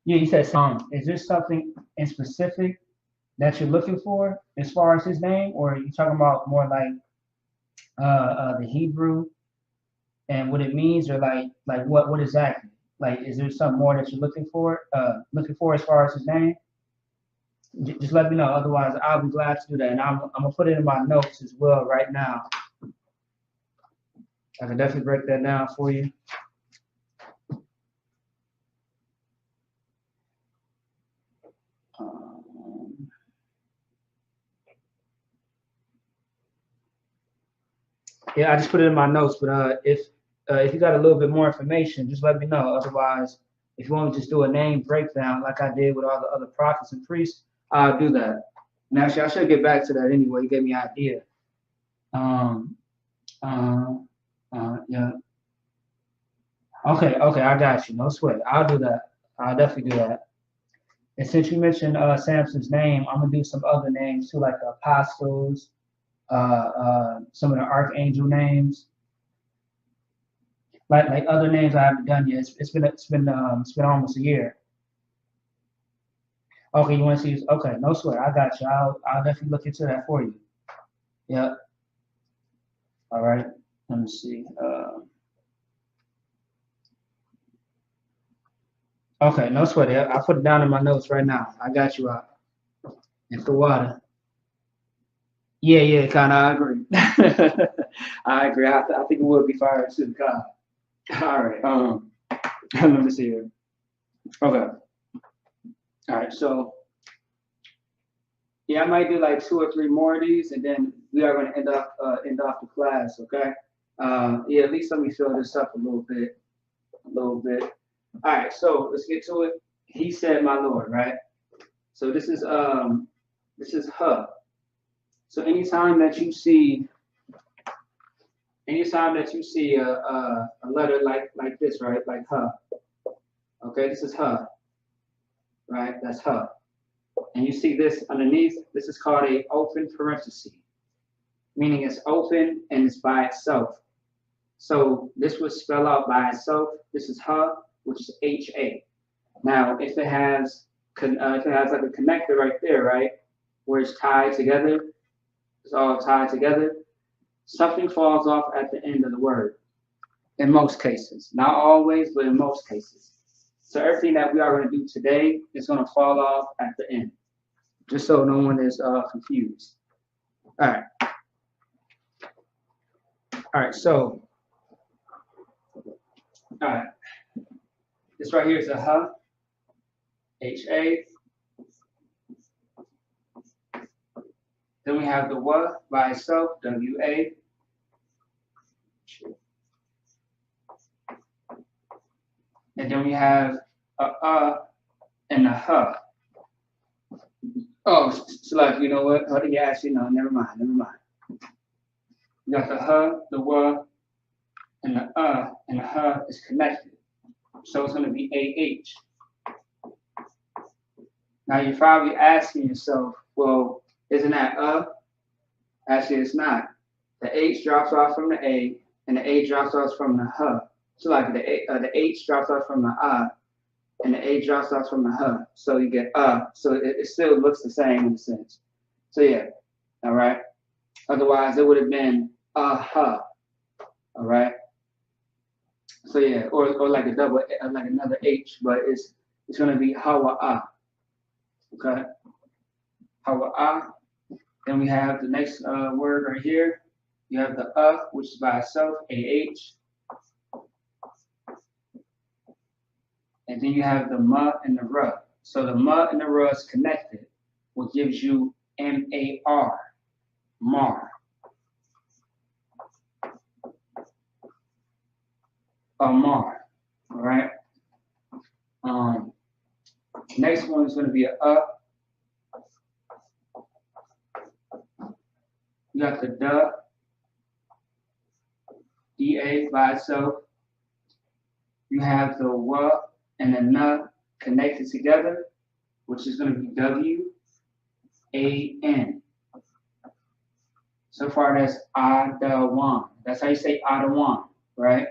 Yeah, you said is there something in specific that you're looking for as far as his name, or are you talking about more like the Hebrew and what it means, or like what exactly? Like, is there something more that you're looking for as far as his name? Just let me know. Otherwise, I'll be glad to do that, and I'm gonna put it in my notes as well right now. I can definitely break that down for you. Um, yeah, I just put it in my notes, but if you got a little bit more information, just let me know. Otherwise, if you want to just do a name breakdown like I did with all the other prophets and priests, I'll do that. And actually, I should get back to that anyway. You gave me an idea. Um, uh, yeah. Okay, I got you. No sweat. I'll do that. I'll definitely do that. And since you mentioned Samson's name, I'm gonna do some other names too, like the apostles, some of the archangel names, like other names I haven't done yet. It's been almost a year. Okay, you want to see? Okay, no sweat. I got you. I'll definitely look into that for you. Yeah. All right. Let me see. Okay, no sweat. Yeah, I put it down in my notes right now. I got you out. And for water. Yeah, yeah, kind of. I agree. I agree. I think it would be fire too. Kind of. All right. Let me see here. Okay. All right. So yeah, I might do like two or three more of these, and then we are going to end off the class. Okay. Yeah. At least let me fill this up a little bit. A little bit. All right. So let's get to it. He said, "My Lord." Right. So this is her. So anytime that you see a letter like this, right, like her, okay, this is her, right, that's her, and you see this underneath, this is called a open parenthesis, meaning it's open and it's by itself. So this would spell out by itself. This is her, which is HA. Now, if it has like a connector right there, right, where it's tied together, it's all tied together. Something falls off at the end of the word. In most cases, not always, but in most cases. So everything that we are going to do today is going to fall off at the end, just so no one is confused. All right, all right. So, all right, this right here is a HA. Then we have the wa by itself, WA. And then we have a and a huh. Oh, so like, you know what? Oh, yeah, actually, no, never mind, never mind. You got the huh, the wa, and the huh is connected. So it's going to be AH. Now you're probably asking yourself, well, isn't that Actually, it's not. The H drops off from the A, and the A drops off from the huh. So like the H drops off from the and the A drops off from the huh. So you get So it still looks the same in a sense. So yeah, all right. Otherwise, it would have been huh. All right. So yeah, or like a double, like another H, but it's gonna be hawa. Okay, hawa. Then we have the next word right here. You have the which is by itself, AH. And then you have the ma and the ra. So the ma and the ra is connected, what gives you MAR, mar, mar. All right. Um, Next one is going to be a You got the DA by itself. You have the wa and the na connected together, which is going to be WAN. So far, that's Adawan. That's how you say Adawan, right?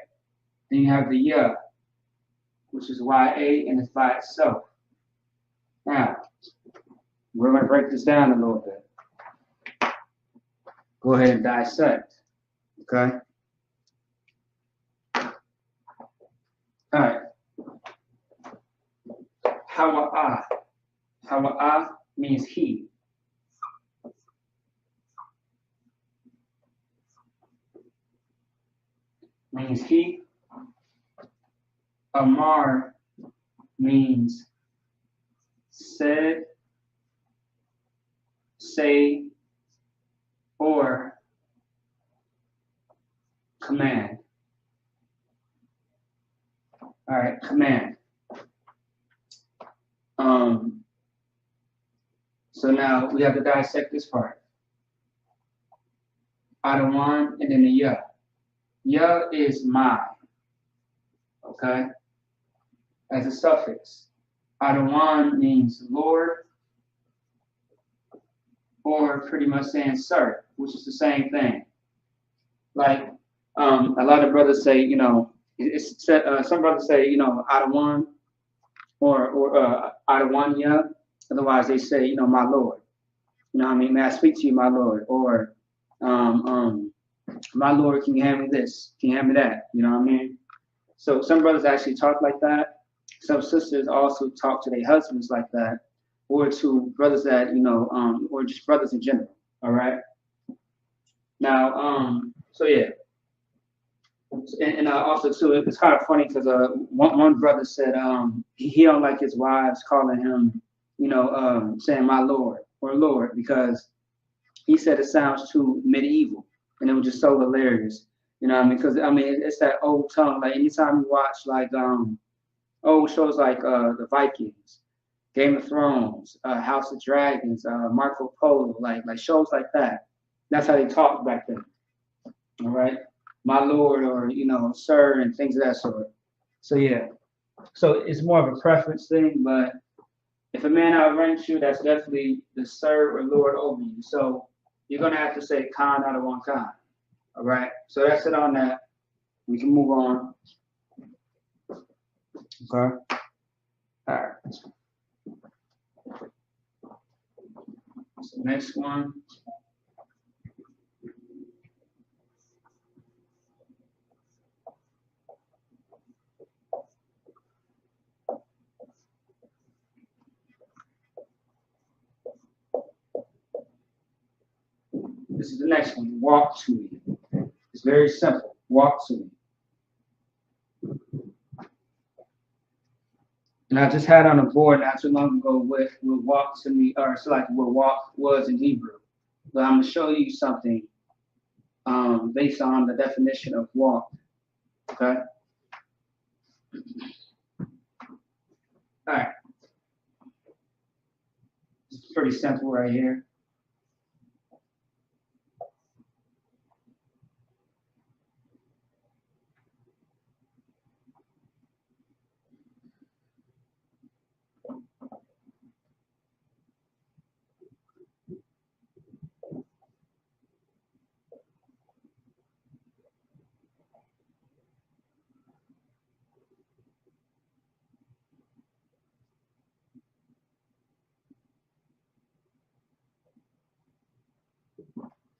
Then you have the ya, which is YA, and it's by itself. Now, we're going to break this down a little bit. Go ahead and dissect. Okay? All right. Hawa'ah. Hawa'ah means he. Means he. Amar means said, say, or command. All right, command. So now we have to dissect this part. Adawan and then the ya. Ya is my. Okay? As a suffix. Adawan means Lord, or pretty much saying sir, which is the same thing. Like a lot of brothers say, you know, some brothers say, you know, Adawan or Adawanya. Otherwise, they say, you know, my Lord. You know what I mean? May I speak to you, my Lord? Or my Lord, can you hand me this? Can you hand me that? You know what I mean? So some brothers actually talk like that. Some sisters also talk to their husbands like that, or to brothers that, you know, or just brothers in general. All right. Now, so yeah. And also too, it's kind of funny because one brother said he don't like his wives calling him, you know, saying my Lord or Lord, because he said it sounds too medieval, and it was just so hilarious. You know what I mean? Because I mean it's that old tongue. Like anytime you watch like old shows like the Vikings, Game of Thrones, House of Dragons, Marco Polo, like shows like that. That's how they talked back then. All right, my lord, or you know, sir, and things of that sort. So yeah, so it's more of a preference thing, but if a man outranks you, that's definitely the sir or lord over you. So you're gonna have to say Khan out of one Khan. All right. So that's it on that. We can move on. Okay. All right. So next one. This is the next one. Walk to me. It's very simple. Walk to me. And I just had on a board not too long ago what walk to me, or it's like what walk was in Hebrew. But I'm gonna show you something based on the definition of walk. Okay. All right. It's pretty simple right here.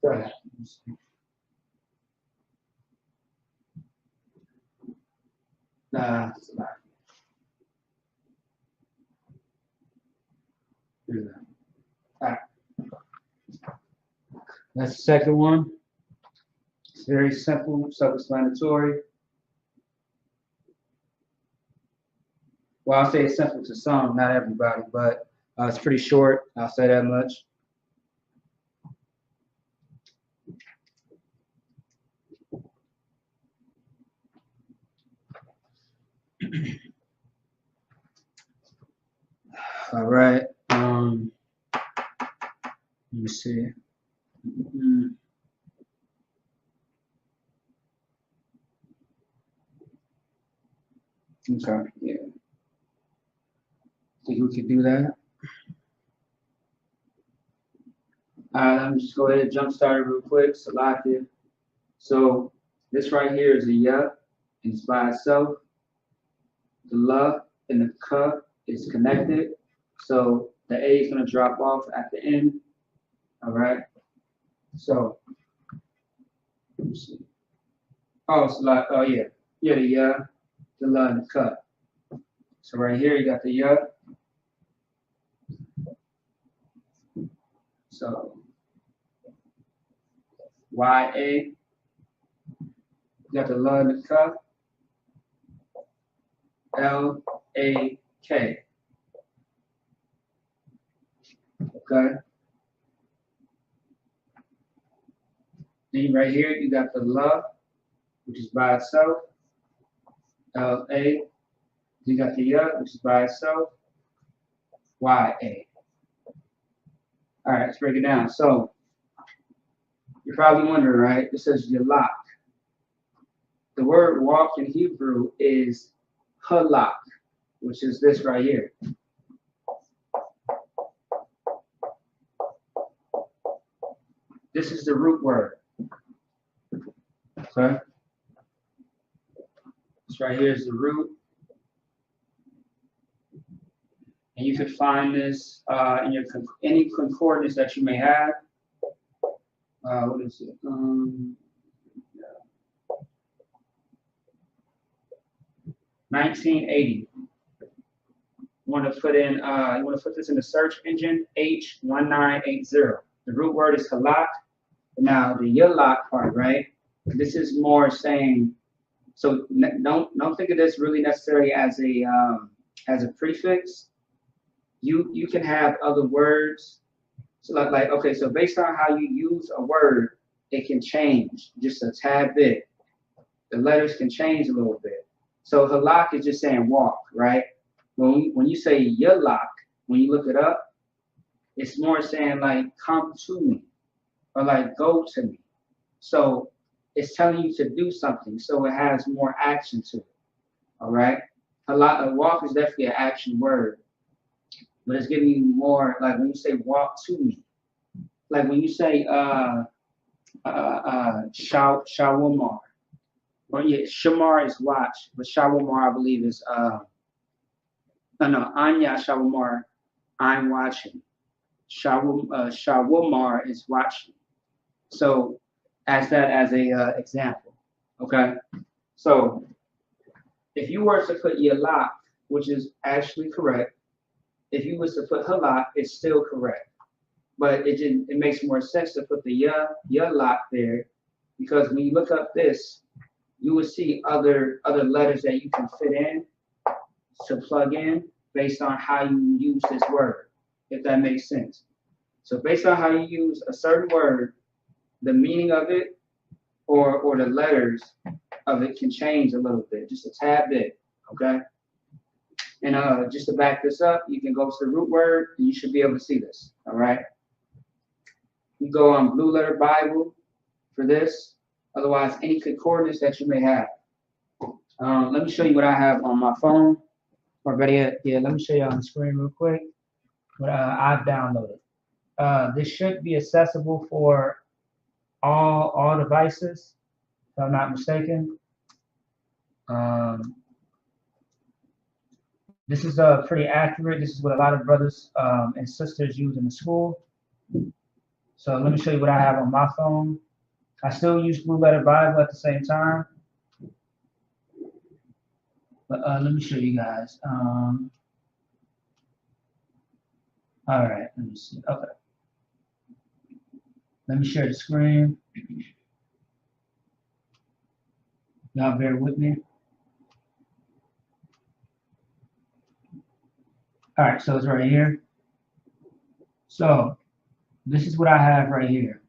Go ahead. Nah, it's not. All right. That's the second one. It's very simple, self-explanatory. Well, I'll say it's simple to some, not everybody, but it's pretty short. I'll say that much. All right. Let me see. Okay. Yeah. Think we could do that? All right. Let me just go ahead and jump start it real quick. Salakia. So this right here is a ya, and it's by itself. The la and the ka is connected. So the A is going to drop off at the end. All right. So, let me see. Oh, it's like, oh yeah. Yeah, the la and the cut. So right here you got the ya. So YA. You got the la and the cut. LAK. Okay. Then right here you got the la, which is by itself. LA. You got the ya, which is by itself. YA. All right, let's break it down. So you're probably wondering, right? It says yalak. The word walk in Hebrew is halak, which is this right here. This is the root word. Okay? This right here is the root. And you could find this in your any concordance that you may have. What is it? 1980. You want to put in. You want to put this in the search engine. H1980. The root word is halak. Now the yalak part, right? This is more saying. So don't think of this really necessarily as a prefix. You can have other words. So like okay, so based on how you use a word, it can change just a tad bit. The letters can change a little bit. So halak is just saying walk, right? When you say yalak, when you look it up, it's more saying like come to me or like go to me. So it's telling you to do something, so it has more action to it. All right. A walk is definitely an action word. But it's giving you more, like when you say walk to me, like when you say shawamar, or yeah, shamar is watch, but shawamar I believe is no, anya shawamar, I'm watching. Shawamar is watching. So as that as a example, okay. So if you were to put yalak, which is actually correct. If you was to put halak, it's still correct. But it makes more sense to put the yalak there, because when you look up this, you will see other letters that you can fit in to plug in based on how you use this word, if that makes sense. So based on how you use a certain word, the meaning of it or the letters of it can change a little bit, just a tad bit, okay? And just to back this up, you can go to the root word, and you should be able to see this, all right? You go on Blue Letter Bible for this. Otherwise, any concordance that you may have. Let me show you what I have on my phone. Or better yet, yeah, let me show you on the screen real quick what I've downloaded. This should be accessible for all devices, if I'm not mistaken. This is pretty accurate. This is what a lot of brothers and sisters use in the school. So let me show you what I have on my phone. I still use Blue Letter Bible at the same time. But let me show you guys. All right, let me see. Okay. Let me share the screen. Y'all bear with me. All right, so it's right here. So this is what I have right here.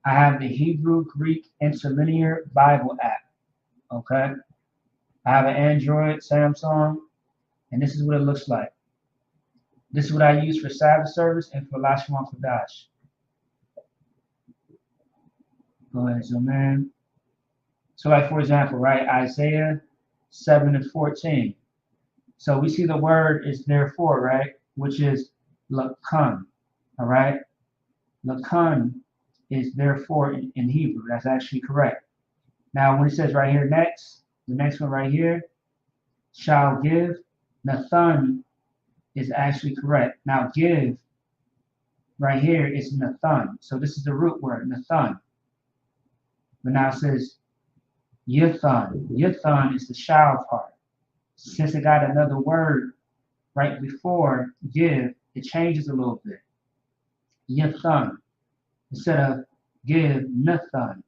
I have the Hebrew Greek Interlinear Bible app. Okay. I have an Android, Samsung, and this is what it looks like. This is what I use for Sabbath service and for Lashawan Qadash. Go ahead, zoom in. So like for example, right, Isaiah 7:14. So we see the word is therefore, right, which is lakun, all right? Lakun is therefore in Hebrew. That's actually correct. Now when it says right here next, the next one right here, shall give, Nathan is actually correct. Now give right here is Nathan. So this is the root word, Nathan. But now it says Yathan. Yathan is the shall part. Since it got another word right before give, it changes a little bit. Yathan. Instead of give, Nathan.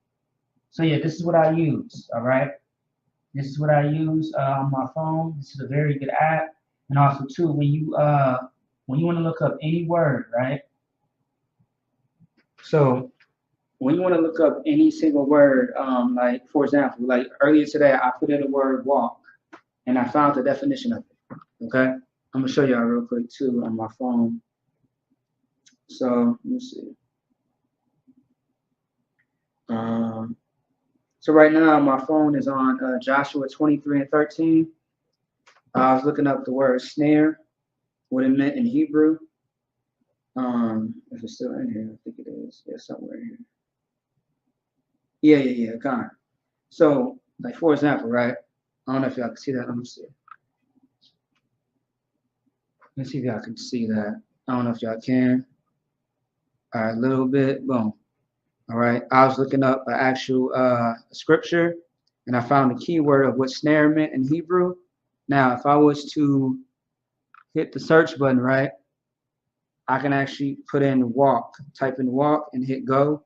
So yeah, this is what I use, all right? This is what I use on my phone. This is a very good app. And also too, when you want to look up any word, right? So when you want to look up any single word, like for example, like earlier today, I put in the word walk, and I found the definition of it. Okay, I'm gonna show y'all real quick too on my phone. So let me see. So right now my phone is on Joshua 23:13. I was looking up the word snare, what it meant in Hebrew. If it's still in here, I think it is. Yeah, somewhere in here. Yeah, kind of. So, like for example, right? I don't know if y'all can see that. Let me see. Let's see if y'all can see that. I don't know if y'all can. All right, a little bit. Boom. All right. I was looking up an actual scripture, and I found the keyword of what snare meant in Hebrew. Now, if I was to hit the search button, right, I can actually put in walk, type in walk, and hit go.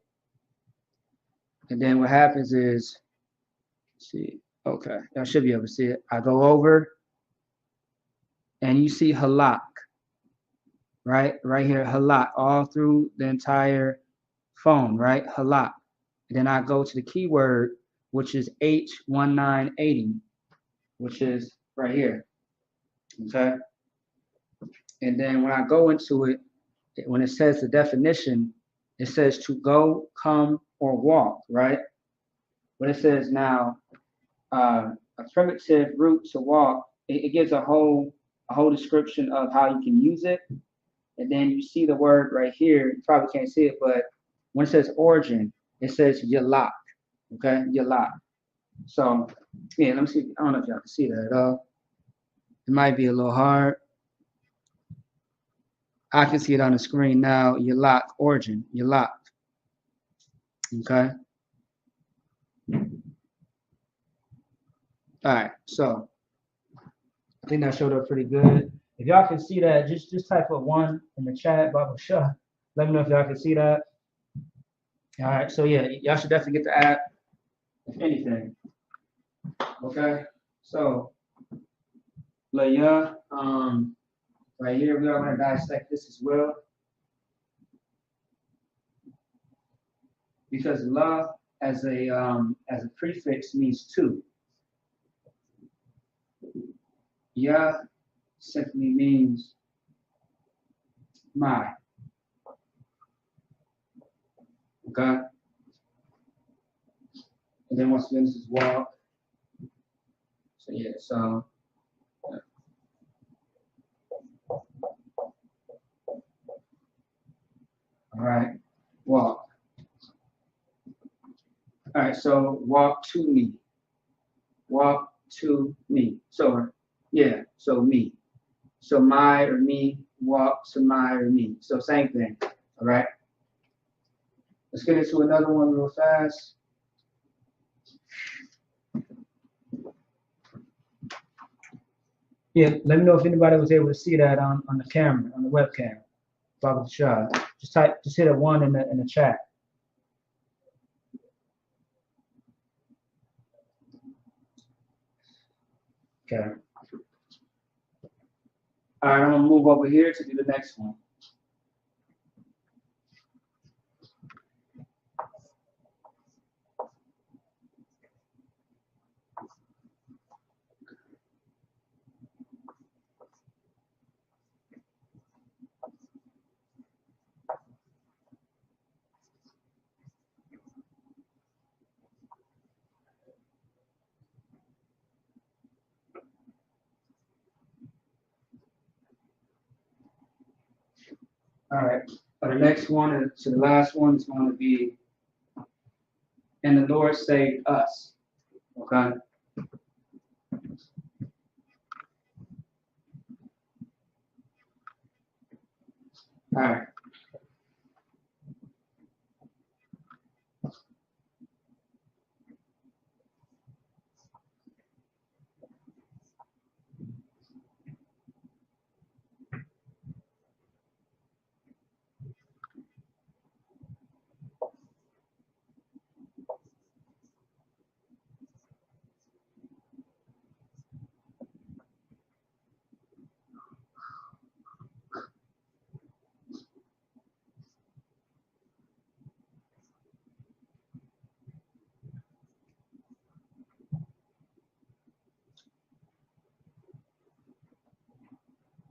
And then what happens is, let's see, okay, I should be able to see it. I go over, and you see halak, right? Right here, halak, all through the entire phone, right? Halak. And then I go to the keyword, which is H1980, which is right here, okay? And then when I go into it, when it says the definition, it says to go, come, or walk, right? But it says now, a primitive root to walk, it gives a whole description of how you can use it. And then you see the word right here. You probably can't see it, but when it says origin, it says yalak. Okay, yalak. So yeah, let me see. I don't know if y'all can see that at all. It might be a little hard. I can see it on the screen now. Yalak, origin, yalak. Okay. All right. So I think that showed up pretty good. If y'all can see that, just type up one in the chat, Baba Shah. Let me know if y'all can see that. All right, so yeah, y'all should definitely get the app, if anything. Okay, so Leah, right here we are going to dissect this as well, because love as a prefix means two. Yah simply means my. Okay, and then once again this is walk. So yeah, so. All right, walk. All right, so walk to me. Walk to me. So, yeah, so me. So my or me, walk to my or me. So same thing, all right? Let's get into another one real fast. Yeah, let me know if anybody was able to see that on the camera, on the webcam. Baba Shah. Just hit a one in the chat. Okay. All right, I'm gonna move over here to do the next one. All right. The next one to the last one is going to be, and the Lord saved us. Okay. All right.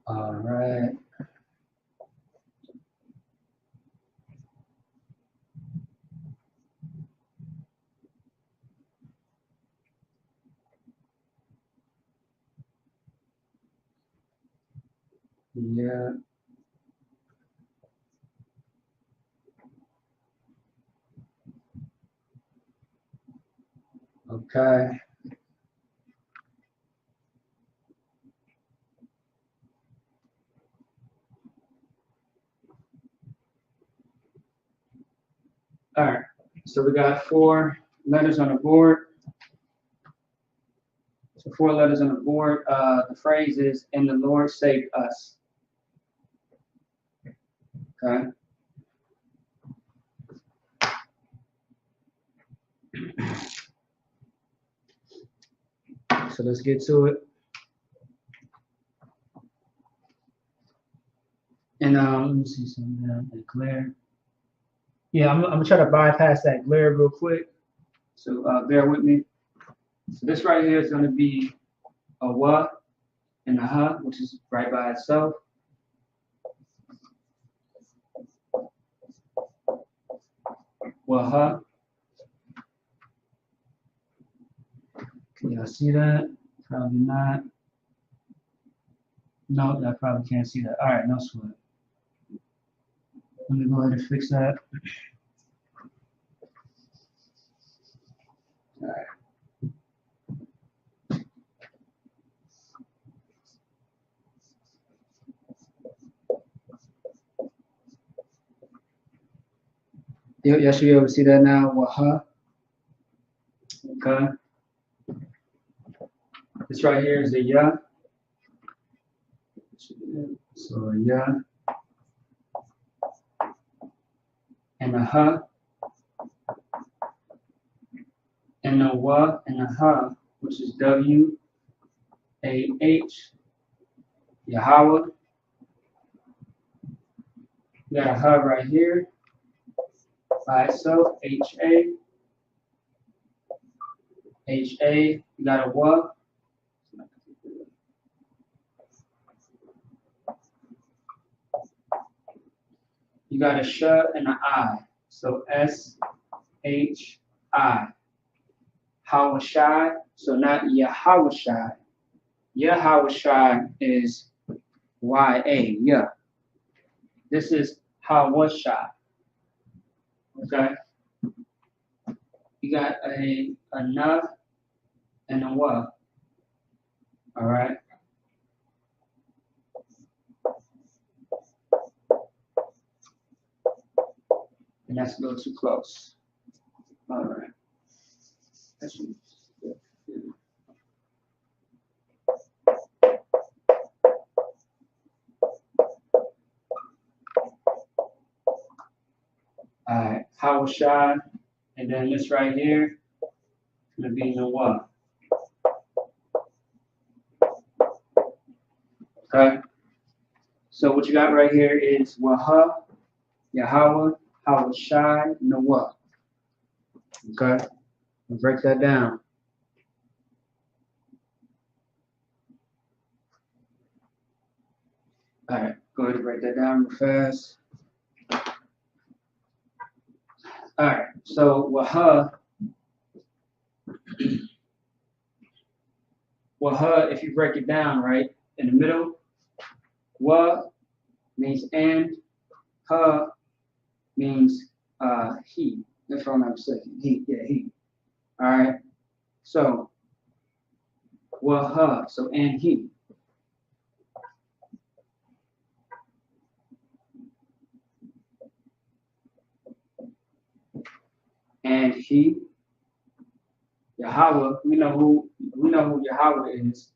All right. Yeah. Okay. All right. So we got 4 letters on the board. So 4 letters on the board. The phrase is, "And the Lord saved us." Okay. So let's get to it. And let me see something down there. Glare. Yeah, I'm gonna try to bypass that glare real quick. So bear with me. So this right here is gonna be a wa and a ha, which is right by itself. Wa ha. Can y'all see that? Probably not. No, I probably can't see that. All right, no sweat. Let me go ahead and fix that. All right. Y'all should be able to see that now. Waha. Okay. This right here is the ya. So ya and a ha and a wa and a ha, which is W A H. Yahweh. You got a ha right here by itself. H A. H A. You got a wa. You got a sh and an I. So S H I. Hawashai. So not Yahawashai. Yahawashai is Y-A. Yeah. This is Hawashai. Okay. You got a na and a wa. All right. And that's a little too close. All right. That's good. All right. Hawashai. And then this right here is going to be Noah. Okay. So what you got right here is Waha, Yahweh, Hawashai, Noah. Okay. We'll break that down. All right. Go ahead and break that down real fast. All right. So Waha. Waha, if you break it down, right, in the middle, wa means and, ha means he. If I'm not mistaken. He, yeah, he. All right. So waha, so and he. He, Yahweh, we know who Yahweh is.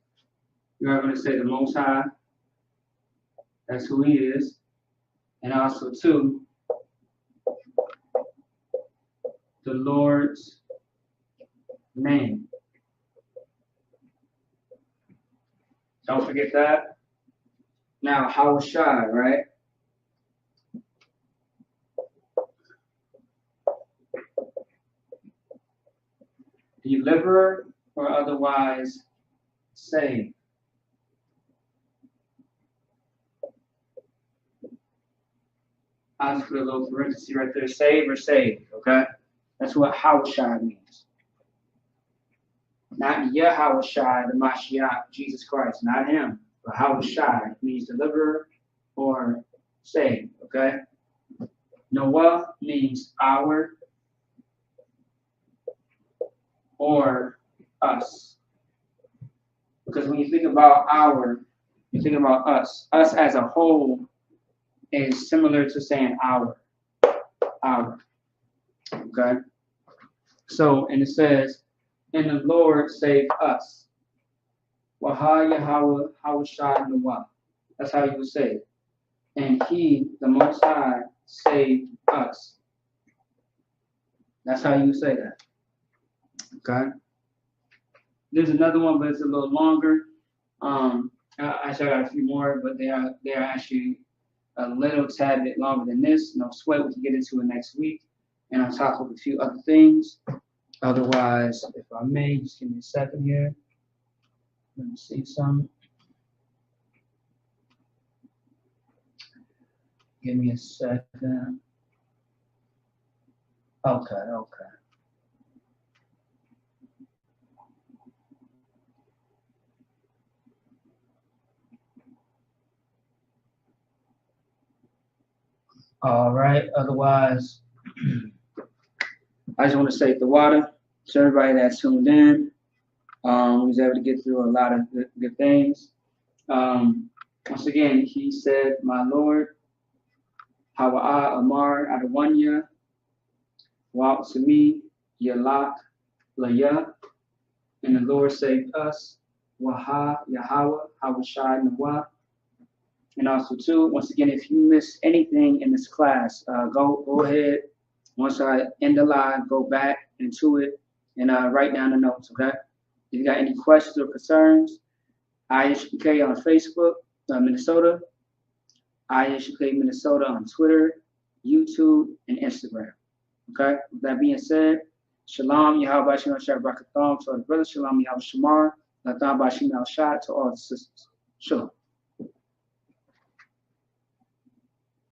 You are going to say the Most High. That's who He is. And also, too, the Lord's name. Don't forget that. Now, Hawashai, right? Deliverer or otherwise save. I'll just put a little parenthesis right there. Save or save, okay? That's what Hawashai means. Not Yahawashai, the Mashiach, Jesus Christ, not him. But Hawashai means deliverer or save, okay? Noah means our or us. Because when you think about our, you think about us. Us as a whole is similar to saying our. Okay? So, and it says, and the Lord saved us. Waha Yahweh Hawashai Noah. That's how you would say it. And He, the Most High, saved us. That's how you would say that. Okay? There's another one, but it's a little longer. Actually, I got a few more, but they are actually a little tad bit longer than this. No sweat, we can get into it next week. And I'll talk about a few other things. Otherwise, if I may, just give me a second here. Let me see some. Give me a second. Okay. All right. Otherwise, I just want to say the water to everybody that's tuned in. We was able to get through a lot of good things. Once again, he said, "My Lord, Hawa'a Amar Adawanya, Wa Sami Yalak Laya, and the Lord saved us, Waha Yahweh Hawashai Nawa." And also too, once again, if you miss anything in this class, go ahead. Once I end the live, go back into it and write down the notes, okay? If you got any questions or concerns, IHPK on Facebook, Minnesota, IHPK Minnesota on Twitter, YouTube, and Instagram, okay? With that being said, Shalom, Yahweh Shalom, Shabbat Bakathon to all the brothers, Shalom, Yahweh Shamar, Latham Bashim Al Shah to all the sisters. Shalom.